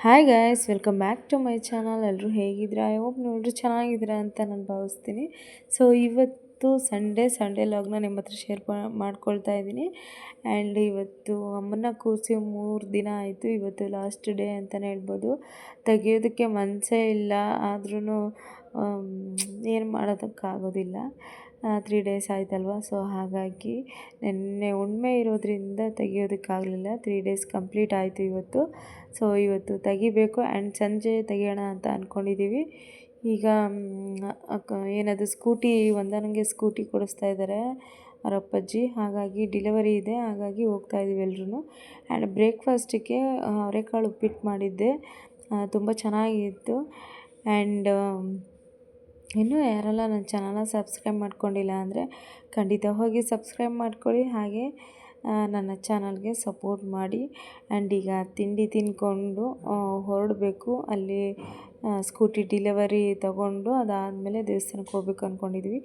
Hi guys, welcome back to my channel. ಎಲ್ಲರೂ ಹೇಗಿದ್ದೀರಾ? I hope ನೋಡ್ರಿ ಚೆನ್ನಾಗಿದ್ದೀರಾ ಅಂತ ನಾನು ಭಾವಿಸ್ತೀನಿ. ಸೊ ಇವತ್ತು ಸಂಡೇ ಲಾಗ್ನ ನಿಮ್ಮ ಹತ್ರ ಶೇರ್ ಮಾಡ್ಕೊಳ್ತಾ ಇದ್ದೀನಿ. ಆ್ಯಂಡ್ ಇವತ್ತು ಅಮ್ಮನ ಕೂರಿಸಿ 3 ದಿನ ಆಯಿತು. ಇವತ್ತು ಲಾಸ್ಟ್ ಡೇ ಅಂತಲೇ ಹೇಳ್ಬೋದು. ತೆಗಿಯೋದಕ್ಕೆ ಮನಸ್ಸೇ ಇಲ್ಲ, ಆದ್ರೂ ಏನು ಮಾಡೋದಕ್ಕಾಗೋದಿಲ್ಲ. 3 ಡೇಸ್ ಆಯ್ತಲ್ವ. ಸೊ ಹಾಗಾಗಿ ನಿನ್ನೆ ಹುಣ್ಣಿಮೆ ಇರೋದ್ರಿಂದ ತೆಗಿಯೋದಕ್ಕಾಗಲಿಲ್ಲ. 3 ಡೇಸ್ ಕಂಪ್ಲೀಟ್ ಆಯಿತು ಇವತ್ತು. ಸೊ ಇವತ್ತು ತೆಗಿಬೇಕು ಆ್ಯಂಡ್ ಸಂಜೆ ತೆಗಿಯೋಣ ಅಂತ ಅಂದ್ಕೊಂಡಿದ್ದೀವಿ. ಈಗ ಏನದು ಸ್ಕೂಟಿ ವಂದನಂಗೆ ಸ್ಕೂಟಿ ಕೊಡಿಸ್ತಾ ಇದ್ದಾರೆ ಅವ್ರ ಅಪ್ಪಾಜಿ. ಹಾಗಾಗಿ ಡೆಲಿವರಿ ಇದೆ, ಹಾಗಾಗಿ ಹೋಗ್ತಾಯಿದ್ದೀವಿ ಎಲ್ರೂ. ಆ್ಯಂಡ್ ಬ್ರೇಕ್ಫಾಸ್ಟಿಗೆ ಅವರೆಕಾಳು ಉಪ್ಪಿಟ್ಟು ಮಾಡಿದ್ದೆ, ತುಂಬ ಚೆನ್ನಾಗಿತ್ತು. ಆ್ಯಂಡ್ ಇನ್ನೂ ಯಾರೆಲ್ಲ ನನ್ನ ಚಾನಲ್ನ ಸಬ್ಸ್ಕ್ರೈಬ್ ಮಾಡ್ಕೊಂಡಿಲ್ಲ ಅಂದರೆ ಖಂಡಿತ ಹೋಗಿ ಸಬ್ಸ್ಕ್ರೈಬ್ ಮಾಡ್ಕೊಳ್ಳಿ, ಹಾಗೆ ನನ್ನ ಚಾನಲ್ಗೆ ಸಪೋರ್ಟ್ ಮಾಡಿ. ಆ್ಯಂಡ್ ಈಗ ತಿಂಡಿ ತಿಂದ್ಕೊಂಡು ಹೊರಡಬೇಕು. ಅಲ್ಲಿ ಸ್ಕೂಟಿ ಡೆಲಿವರಿ ತಗೊಂಡು ಅದಾದಮೇಲೆ ದೇವಸ್ಥಾನಕ್ಕೆ ಹೋಗ್ಬೇಕು ಅಂದ್ಕೊಂಡಿದ್ವಿ.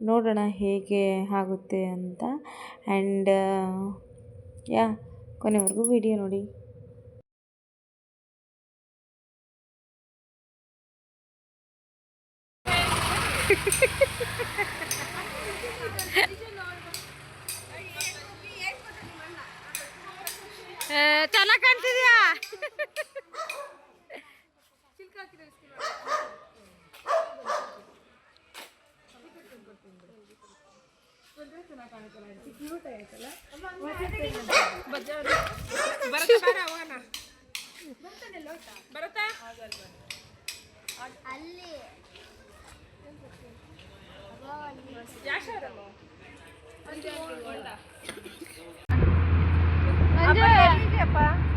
ನೋಡೋಣ ಹೇಗೆ ಆಗುತ್ತೆ ಅಂತ. ಆ್ಯಂಡ್ ಕೊನೆವರೆಗೂ ವಿಡಿಯೋ ನೋಡಿ. ಚೆನ್ನಾಗಿ ಕಾಣ್ತಿದ್ಯಾ?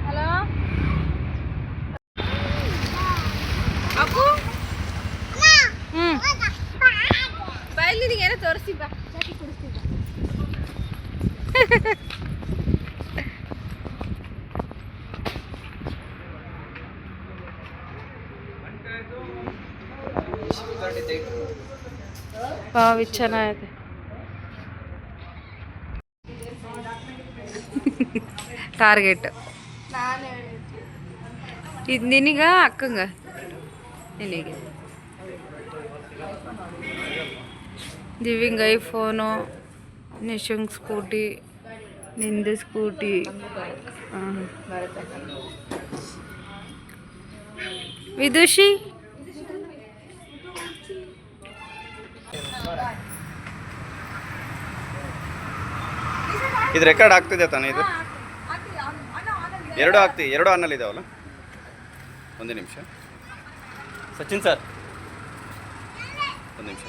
ಹಲೋ ಅಪ್ಪು, ಬಯಲು ನಿನಗೇನೋ ತೋರಿಸ್ತೀವಿ ಬಾ, ಚಾಟಿ ಕೊಡಿಸ್ತೀವಿ. ಬಾವಿ ಚೆನ್ನಾಗಿದೆ. ಟಾರ್ಗೆಟ್ ಇದು ನಿನಗ ಅಕ್ಕಂಗ, ನಿನಗೆ ದಿವ್ಯಂಗ್ ಐಫೋನು, ನಿಶಂಗ್ ಸ್ಕೂಟಿ, ನಿಂದು ಸ್ಕೂಟಿ. ವಿದುಷಿ ಇದು ರೆಕಾರ್ಡ್ ಆಗ್ತಿದೆ ತಾನೇ? ಇದು ಎರಡು ಅನ್ನಲ್ಲಿ ಇದಾವಲ್ಲ. ಒಂದು ನಿಮಿಷ ಸಚಿನ್ ಸರ್, ಒಂದು ನಿಮಿಷ.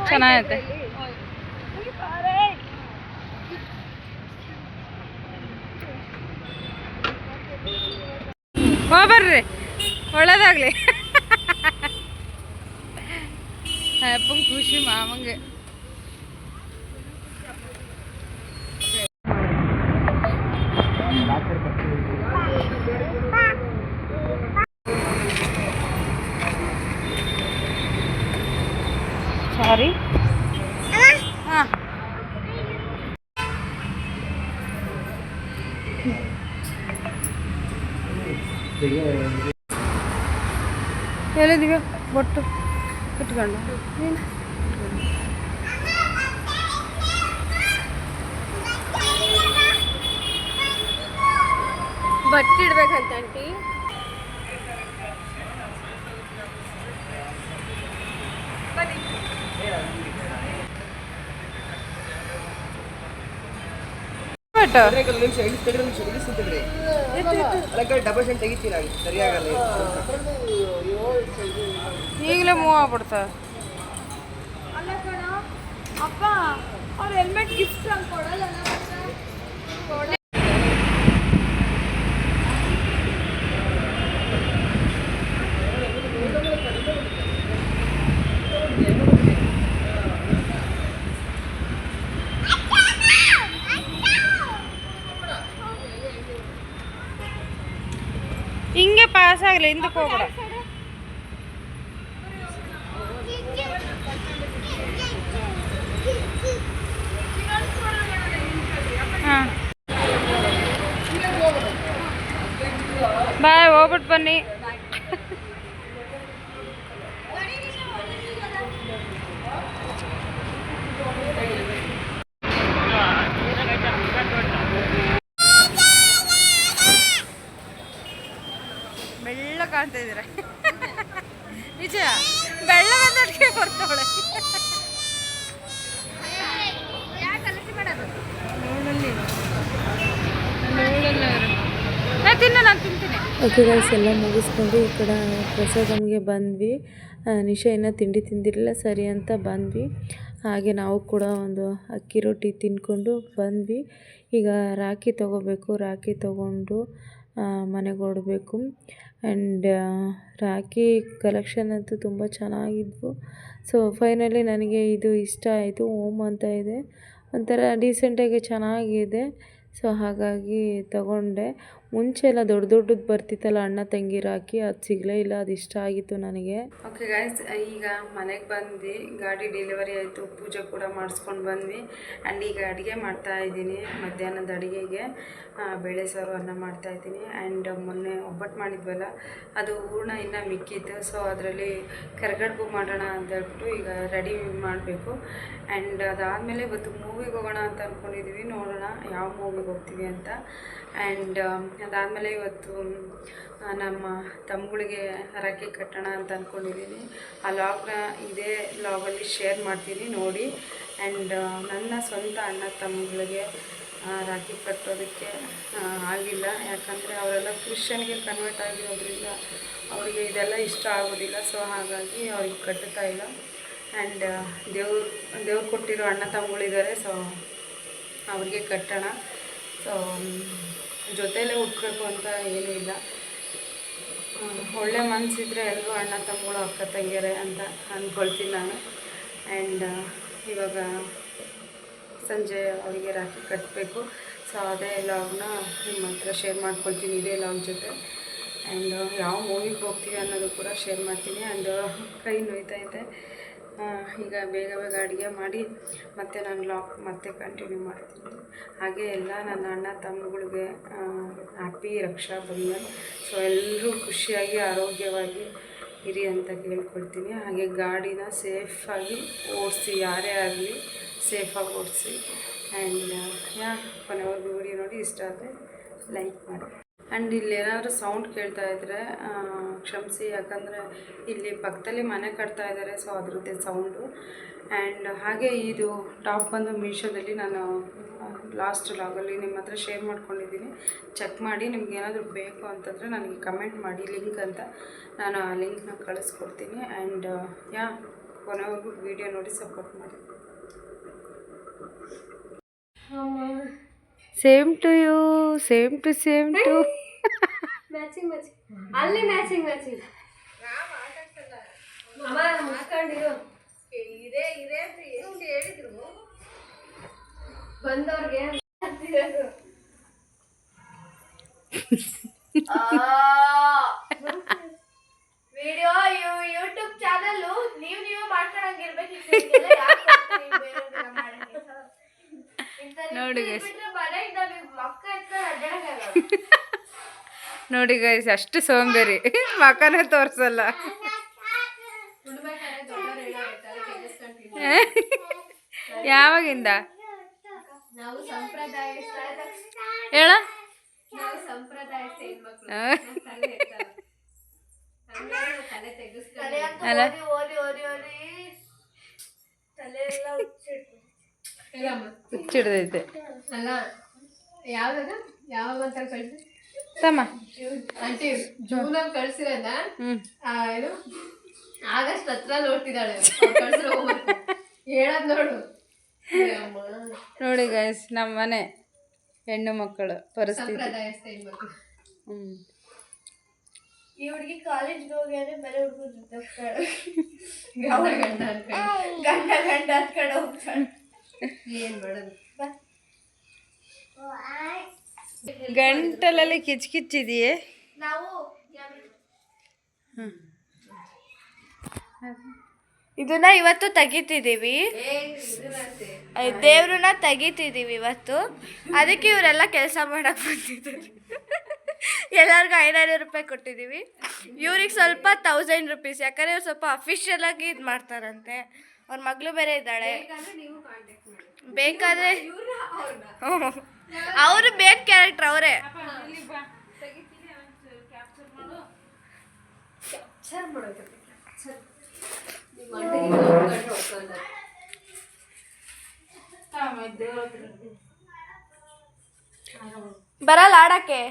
ಚೆನ್ನಾಗೈತೆ. ಬರ್ರಿ, ಒಳ್ಳೇದಾಗ್ಲಿ. ಅಪ್ಪಂಗೆ ಖುಷಿ, ಮಾಮಂಗೆ. ಸಾರಿ. ಹಾಂ, ಹೇಳಿದೀವಿ ಬೊಟ್ಟು ಇಟ್ಕೊಂಡು ನೀನು ಬಟ್ಟೆ ಇಡ್ಬೇಕಂತ ಆಂಟಿ. ಈಗಲೇ ಮೂವ್ ಆಗ್ಬಿಡ್ತಾವೆ. ಅಪ್ಪ ಅವ್ರ ಹೆಲ್ಮೆಟ್ ಗಿಫ್ಟ್ ಅಂತ ಕೊಡಲ್ಲ. ಹಿಂಗೆ ಪಾಸ್ ಆಗಲಿ, ಹಿಂದಕ್ಕೆ ಹೋಗ್ಬೇಡ. ಹಾಂ, ಬಾಯ್, ಹೋಗ್ಬಿಟ್ಟು ಬನ್ನಿ. ಬೆಳ್ಳ ಕಾಣ್ತಾ ಇದ್ದೀರ. ನಿಜ, ಬೆಳ್ಳಗಂದಕ್ಕೆ ಬರ್ತಾವಳೆ. ನಾನು ತಿಂತೀನಿ. ಓಕೆ ಗೈಸ್, ಎಲ್ಲ ಮುಗಿಸ್ಕೊಂಡು ಈ ಕಡೆ ಪ್ರಸಾದಂಗೆ ಬಂದ್ವಿ. ನಿಶಾ ಇನ್ನೂ ತಿಂಡಿ ತಿಂದಿರಲಿಲ್ಲ, ಸರಿ ಅಂತ ಬಂದ್ವಿ. ಹಾಗೆ ನಾವು ಕೂಡ ಒಂದು ಅಕ್ಕಿ ರೊಟ್ಟಿ ತಿಂದ್ಕೊಂಡು ಬಂದ್ವಿ. ಈಗ ರಾಖಿ ತೊಗೋಬೇಕು. ರಾಖಿ ತೊಗೊಂಡು ಮನೆಗೆ ಹೊರಡಬೇಕು. ಆ್ಯಂಡ್ ರಾಖಿ ಕಲೆಕ್ಷನ್ ಅಂತೂ ತುಂಬ ಚೆನ್ನಾಗಿದ್ವು. ಸೊ ಫೈನಲಿ ನನಗೆ ಇದು ಇಷ್ಟ ಆಯಿತು. ಓಮ್ ಅಂತ ಇದೆ, ಒಂಥರ ಡೀಸೆಂಟಾಗಿ ಚೆನ್ನಾಗಿದೆ. ಸೊ ಹಾಗಾಗಿ ತಗೊಂಡೆ. ಮುಂಚೆ ಎಲ್ಲ ದೊಡ್ಡ ದೊಡ್ಡದು ಬರ್ತಿತ್ತಲ್ಲ ಅಣ್ಣ ತಂಗಿ ರಾಖಿ, ಅದು ಸಿಗಲೇ ಇಲ್ಲ. ಅದು ಇಷ್ಟ ಆಗಿತ್ತು ನನಗೆ. ಓಕೆ ಗಾಯ್ಸ್, ಈಗ ಮನೆಗೆ ಬಂದ್ವಿ. ಗಾಡಿ ಡೆಲಿವರಿ ಆಯಿತು, ಪೂಜೆ ಕೂಡ ಮಾಡಿಸ್ಕೊಂಡು ಬಂದ್ವಿ. ಆ್ಯಂಡ್ ಈಗ ಅಡುಗೆ ಮಾಡ್ತಾಯಿದ್ದೀನಿ. ಮಧ್ಯಾಹ್ನದ ಅಡುಗೆಗೆ ಬೇಳೆ ಸಾರು ಅನ್ನ ಮಾಡ್ತಾಯಿದ್ದೀನಿ. ಆ್ಯಂಡ್ ಮೊನ್ನೆ ಒಬ್ಬಟ್ಟು ಮಾಡಿದ್ವಲ್ಲ, ಅದು ಹೂರ್ಣ ಇನ್ನೂ ಮಿಕ್ಕಿತ್ತು. ಸೊ ಅದರಲ್ಲಿ ಕರಿಗಡುಬು ಮಾಡೋಣ ಅಂತ ಹೇಳ್ಬಿಟ್ಟು ಈಗ ರೆಡಿ ಮಾಡಬೇಕು. ಆ್ಯಂಡ್ ಅದಾದಮೇಲೆ ಇವತ್ತು ಮೂವಿಗೆ ಹೋಗೋಣ ಅಂತ ಅಂದ್ಕೊಂಡಿದ್ದೀವಿ. ನೋಡೋಣ ಯಾವ ಮೂವಿಗೆ ಹೋಗ್ತೀವಿ ಅಂತ. ಆ್ಯಂಡ್ ಅದಾದಮೇಲೆ ಇವತ್ತು ನಮ್ಮ ತಮ್ಮಗಳಿಗೆ ರಾಖಿ ಕಟ್ಟೋಣ ಅಂತ ಅಂದ್ಕೊಂಡಿದ್ದೀನಿ. ಆ ಲಾಗ್ನ ಇದೇ ಲಾಗಲ್ಲಿ ಶೇರ್ ಮಾಡ್ತೀನಿ, ನೋಡಿ. ಆ್ಯಂಡ್ ನನ್ನ ಸ್ವಂತ ಅಣ್ಣ ತಮ್ಮಗಳಿಗೆ ರಾಖಿ ಕಟ್ಟೋದಕ್ಕೆ ಆಗಿಲ್ಲ. ಯಾಕಂದರೆ ಅವರೆಲ್ಲ ಕ್ರಿಶ್ಚಿಯನ್ಗೆ ಕನ್ವರ್ಟ್ ಆಗಿರೋದ್ರಿಂದ ಅವರಿಗೆ ಇದೆಲ್ಲ ಇಷ್ಟ ಆಗೋದಿಲ್ಲ. ಸೊ ಹಾಗಾಗಿ ಅವ್ರಿಗೆ ಕಟ್ಟುತ್ತಾ ಇಲ್ಲ. ಆ್ಯಂಡ್ ದೇವ್ರು ಕೊಟ್ಟಿರೋ ಅಣ್ಣ ತಮ್ಮಗಳಿದ್ದಾರೆ. ಸೊ ಅವ್ರಿಗೆ ಕಟ್ಟೋಣ. ಸೊ ಜೊತೆಯಲ್ಲೇ ಹುಟ್ಟಬೇಕು ಅಂತ ಏನೂ ಇಲ್ಲ. ಒಳ್ಳೆ ಮನಸ್ಸಿದ್ರೆ ಎಲ್ಲರೂ ಅಣ್ಣ ತಮ್ಮಗಳು ಅಕ್ಕ ತಂಗಿಯರೇ ಅಂತ ಅಂದ್ಕೊಳ್ತೀನಿ ನಾನು. ಆ್ಯಂಡ್ ಇವಾಗ ಸಂಜೆ ಅವರಿಗೆ ರಾಖಿ ಕಟ್ಟಬೇಕು. ಸೊ ಅದೇ ಲಾಗ್ನ ನಿಮ್ಮ ಹತ್ರ ಶೇರ್ ಮಾಡ್ಕೊಳ್ತೀನಿ, ಇದೇ ಲಾಗ್ ಜೊತೆ. ಆ್ಯಂಡ್ ಯಾವ ಮೂವಿಗೆ ಹೋಗ್ತೀವಿ ಅನ್ನೋದು ಕೂಡ ಶೇರ್ ಮಾಡ್ತೀನಿ. ಆ್ಯಂಡ್ ಕೈ ನೋಯ್ತೈತೆ. ಈಗ ಬೇಗ ಬೇಗ ಅಡುಗೆ ಮಾಡಿ ಮತ್ತೆ ನಾನು ಲಾಗ್ ಮತ್ತೆ ಕಂಟಿನ್ಯೂ ಮಾಡ್ತೀನಿ. ಹಾಗೆ ಎಲ್ಲ ನನ್ನ ಅಣ್ಣ ತಮ್ಮಗಳಿಗೆ ಹ್ಯಾಪಿ ರಕ್ಷಾಬಂಧನ್. ಸೊ ಎಲ್ಲರೂ ಖುಷಿಯಾಗಿ ಆರೋಗ್ಯವಾಗಿ ಇರಿ ಅಂತ ಕೇಳ್ಕೊಳ್ತೀನಿ. ಹಾಗೆ ಗಾಡಿನ ಸೇಫಾಗಿ ಓಡಿಸಿ, ಯಾರೇ ಆಗಲಿ ಸೇಫಾಗಿ ಓಡಿಸಿ. ಆ್ಯಂಡ್ ಕೊನೆವರೆಗೂ ವಿಡಿಯೋ ನೋಡಿ ಇಷ್ಟ ಆದರೆ ಲೈಕ್ ಮಾಡಿ. ಆ್ಯಂಡ್ ಇಲ್ಲಿ ಏನಾದರೂ ಸೌಂಡ್ ಕೇಳ್ತಾ ಇದ್ದರೆ ಕ್ಷಮಿಸಿ, ಯಾಕಂದರೆ ಇಲ್ಲಿ ಪಕ್ಕದಲ್ಲಿ ಮನೆ ಕಟ್ತಾ ಇದ್ದಾರೆ. ಸೊ ಅದ್ರದ್ದೇ ಸೌಂಡು. ಆ್ಯಂಡ್ ಹಾಗೆ ಇದು ಟಾಪ್ ಬಂದು ಮೀಶೋದಲ್ಲಿ ನಾನು ಲಾಸ್ಟ್ ಲಾಗಲ್ಲಿ ನಿಮ್ಮ ಹತ್ರ ಶೇರ್ ಮಾಡ್ಕೊಂಡಿದ್ದೀನಿ. ಚೆಕ್ ಮಾಡಿ. ನಿಮ್ಗೆ ಏನಾದರೂ ಬೇಕು ಅಂತಂದರೆ ನನಗೆ ಕಮೆಂಟ್ ಮಾಡಿ ಲಿಂಕ್ ಅಂತ, ನಾನು ಆ ಲಿಂಕ್ನ ಕಳಿಸ್ಕೊಡ್ತೀನಿ. ಆ್ಯಂಡ್ ಕೊನೆವರೆಗೂ ವಿಡಿಯೋ ನೋಡಿ ಸಪೋರ್ಟ್ ಮಾಡಿ. Same to you, same to matching ಅಲ್ಲಿ ಮ್ಯಾಚಿಂಗ್ ಅಮ್ಮ ಮುಚ್ಕೊಂಡಿರು. ಇದೇ ಅಂತ ಎಷ್ಟು ಹೇಳಿದ್ರು ಬಂದವ್ರಿಗೆ. ವಿಡಿಯೋ ಯೂಟ್ಯೂಬ್ ಚಾನಲ್ ನೀವು ಮಾಡ್ಕೊಳಂಗಿರ್ಬೇಕಿತ್ತು. ನೋಡಿ ಗೈಸ್, ನೋಡಿ ಗೈಸ್, ಅಷ್ಟು ಸೋಂಬೇರಿ, ಮಕನೇ ತೋರಿಸಲ್ಲ. ಯಾವಾಗಿಂದ ನಾವು ಸಂಪ್ರದಾಯ ಹೇಳ ಅಲ್ಲ ಹುಚ್ಚಿಡ್ದೈತೆ ಅಲ್ಲ. ಯಾವ್ದದ ಯಾವಾಗ ಅಂತ ಕಳ್ಸಿ ತಮ್ಮ ಆಂಟಿ ಜೂನ್ ಅಲ್ಲಿ ಕಳ್ಸಿರೋದ ಏನು ಆಗಸ್ಟ್ ಹತ್ರ ನೋಡ್ತಿದ್ದಾಳೆ. ಹೇಳದ್ ನೋಡು. ನೋಡಿ ಗೈಸ್, ನಮ್ಮ ಮನೆ ಹೆಣ್ಣು ಮಕ್ಕಳು ಪರಿಸ್ಥಿತಿ. ಈ ಹುಡುಗಿ ಕಾಲೇಜ್ಗೆ ಹೋಗ್ಯಾರೆ, ಬೇರೆ ಹುಡುಗರ ಜೊತೆ ಗಂಡ ಹತ್ಕಡೆ ಹೋಗ್ತಾಳೆ. ಏನ್ ಮಾಡೋದು? ಗಂಟಲಲ್ಲಿ ಕಿಚ್ಕಿಚ್ಚಿದೆಯೇ? ನಾವು ಇದನ್ನ ಇವತ್ತು ತೆಗಿತಿದ್ದೀವಿ, ದೇವ್ರನ್ನ ತೆಗಿತಿದ್ದೀವಿ ಇವತ್ತು. ಅದಕ್ಕೆ ಇವರೆಲ್ಲ ಕೆಲಸ ಮಾಡಕ್ ಬಂದಿದ್ದಾರೆ. ಎಲ್ಲರಿಗೂ 500 ರೂಪಾಯಿ ಕೊಟ್ಟಿದ್ದೀವಿ. ಇವ್ರಿಗೆ ಸ್ವಲ್ಪ 1000 ರುಪೀಸ್, ಯಾಕಂದ್ರೆ ಇವ್ರು ಸ್ವಲ್ಪ ಅಫಿಷಿಯಲ್ ಆಗಿ ಇದು ಮಾಡ್ತಾರಂತೆ. ಅವ್ರ ಮಗಳು ಬೇರೆ ಇದ್ದಾಳೆ. ಬೇಕಾದ್ರೆ ಅವರು ಬೇರೆ ಕ್ಯಾರೆಕ್ಟರ್ ಅವರೇ. ಬರಲ್ಲ ಆಡಕ್ಕೆ.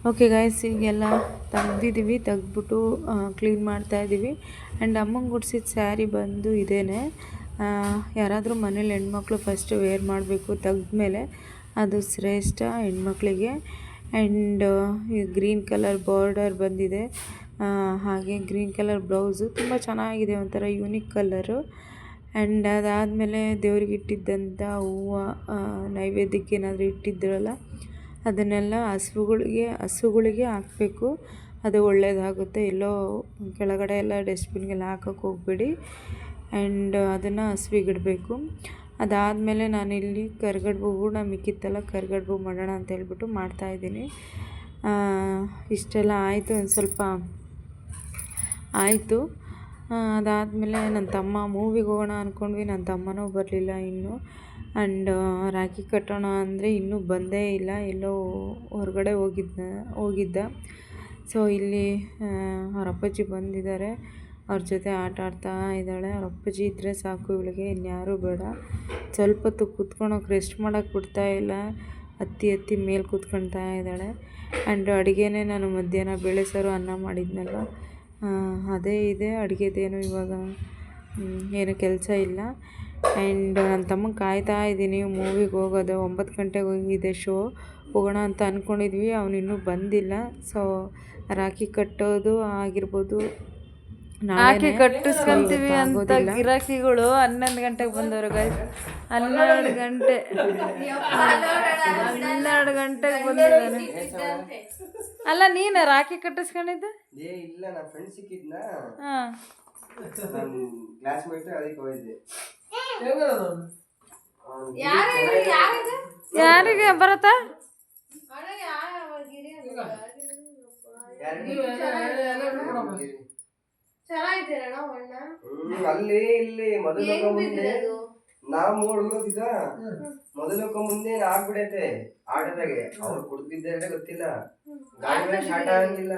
ಓಕೆ ಗೈಸ್, ಈಗೆಲ್ಲ ತೆಗ್ದಿದ್ದೀವಿ. ತೆಗ್ದ್ಬಿಟ್ಟು ಕ್ಲೀನ್ ಮಾಡ್ತಾಯಿದ್ದೀವಿ. ಆ್ಯಂಡ್ ಅಮ್ಮಂಗೆ ಉಡ್ಸಿದ ಸ್ಯಾರಿ ಬಂದು ಇದೇನೆ. ಯಾರಾದರೂ ಮನೇಲಿ ಹೆಣ್ಮಕ್ಳು ಫಸ್ಟು ವೇರ್ ಮಾಡಬೇಕು, ತೆಗ್ದ್ಮೇಲೆ ಅದು ಶ್ರೇಷ್ಠ ಹೆಣ್ಮಕ್ಳಿಗೆ. ಆ್ಯಂಡ್ ಗ್ರೀನ್ ಕಲರ್ ಬಾರ್ಡರ್ ಬಂದಿದೆ, ಹಾಗೆ ಗ್ರೀನ್ ಕಲರ್ ಬ್ಲೌಸು ತುಂಬ ಚೆನ್ನಾಗಿದೆ, ಒಂಥರ ಯೂನಿಕ್ ಕಲರು. ಆ್ಯಂಡ್ ಅದಾದಮೇಲೆ ದೇವ್ರಿಗೆ ಇಟ್ಟಿದ್ದಂಥ ಹೂವು, ನೈವೇದ್ಯಕ್ಕೆ ಏನಾದರೂ ಇಟ್ಟಿದ್ರಲ್ಲ ಅದನ್ನೆಲ್ಲ ಹಸುಗಳಿಗೆ ಹಾಕಬೇಕು, ಅದು ಒಳ್ಳೆಯದಾಗುತ್ತೆ. ಎಲ್ಲೋ ಕೆಳಗಡೆ ಎಲ್ಲ ಡಸ್ಟ್ಬಿನ್ಗೆಲ್ಲ ಹಾಕೋಕ್ಕೆ ಹೋಗಬೇಡಿ. ಆ್ಯಂಡ್ ಅದನ್ನು ಹಸುವಿಗಿಡಬೇಕು. ಅದಾದಮೇಲೆ ನಾನಿಲ್ಲಿ ಕರಿಗಡುಬು ಹೂರ್ಣ ಮಿಕ್ಕಿತ್ತಲ್ಲ, ಕರಿಗಡುಬು ಮಾಡೋಣ ಅಂತ ಹೇಳ್ಬಿಟ್ಟು ಮಾಡ್ತಾಯಿದ್ದೀನಿ. ಇಷ್ಟೆಲ್ಲ ಆಯಿತು, ಒಂದು ಸ್ವಲ್ಪ ಆಯಿತು. ಅದಾದಮೇಲೆ ನನ್ನ ತಮ್ಮ ಮೂವಿಗೆ ಹೋಗೋಣ ಅಂದ್ಕೊಂಡ್ವಿ, ನನ್ನ ತಮ್ಮನೂ ಬರಲಿಲ್ಲ ಇನ್ನೂ. ಆ್ಯಂಡ್ ರಾಖಿ ಕಟ್ಟೋಣ ಅಂದರೆ ಇನ್ನೂ ಬಂದೇ ಇಲ್ಲ, ಎಲ್ಲೋ ಹೊರಗಡೆ ಹೋಗಿದ್ದ. ಸೊ ಇಲ್ಲಿ ಅವ್ರ ಅಪ್ಪಾಜಿ ಬಂದಿದ್ದಾರೆ, ಅವ್ರ ಜೊತೆ ಆಟ ಆಡ್ತಾ ಇದ್ದಾಳೆ. ಅವ್ರ ಅಪ್ಪಾಜಿ ಇದ್ದರೆ ಸಾಕು ಇವಳಿಗೆ, ಇನ್ಯಾರೂ ಬೇಡ. ಸ್ವಲ್ಪ ಹೊತ್ತು ಕೂತ್ಕೊಳಕ್ಕೆ, ರೆಸ್ಟ್ ಮಾಡೋಕ್ಕೆ ಬಿಡ್ತಾಯಿಲ್ಲ, ಹತ್ತಿ ಮೇಲೆ ಕೂತ್ಕೊಳ್ತಾ ಇದ್ದಾಳೆ. ಆ್ಯಂಡ್ ಅಡುಗೆನೇ ನಾನು ಮಧ್ಯಾಹ್ನ ಬೇಳೆ ಸಾರು ಅನ್ನ ಮಾಡಿದ್ನಲ್ಲ, ಅದೇ ಇದೆ. ಅಡುಗೆದೇನು ಇವಾಗ ಏನು ಕೆಲಸ ಇಲ್ಲ. ಆ್ಯಂಡ್ ನನ್ನ ತಮ್ಮಂಗೆ ಕಾಯ್ತಾ ಇದ್ದೀನಿ, ಮೂವಿಗೆ ಹೋಗೋದು 9 ಗಂಟೆಗೆ ಹೋಗಿದೆ ಶೋ, ಹೋಗೋಣ ಅಂತ ಅಂದ್ಕೊಂಡಿದ್ವಿ, ಅವನಿನ್ನೂ ಬಂದಿಲ್ಲ. ಸೊ ರಾಖಿ ಕಟ್ಟೋದು ಆಗಿರ್ಬೋದು, ರಾಖಿ ಕಟ್ಟಿಸ್ಕೊಂತೀವಿ ಅಂತ ಗಿರಾಕಿಗಳು 11 ಗಂಟೆಗೆ ಬಂದವರು ಗೈಸ್. 12 ಗಂಟೆಗೆ ಬಂದಿದ್ದಾನೆ. ಅಲ್ಲ, ನೀನು ರಾಖಿ ಕಟ್ಟಿಸ್ಕೊಂಡಿದ್ದೆ? ಇಲ್ಲ, ನನ್ನ ಫ್ರೆಂಡ್ ಸಿಕ್ಕಿದ್ನ, ಹಾಂ, ನನ್ನ ಕ್ಲಾಸ್ಮೇಟ್, ಅದಕ್ಕೆ ಹೋಗಿದ್ದೆ. ಯಾರಿಗೆ ಬರತ್ತಾ? ಅಲ್ಲಿ ಇಲ್ಲಿ ಮೊದಲು ಮುಂದೆ ನಾವ್ 3 ಹುಡುಗರಿದ್ದ, ಮೊದಲಕ್ಕ ಮುಂದೆ ಆಗ್ಬಿಡೈತೆ ಆಟದಾಗೆ. ಅವ್ರು ಕುಡ್ದಿದ್ದಾರೆ ಗೊತ್ತಿಲ್ಲ, ಗಾಡಿ ಮೇಲೆ ಶಾಟ ಆಗಿಲ್ಲ.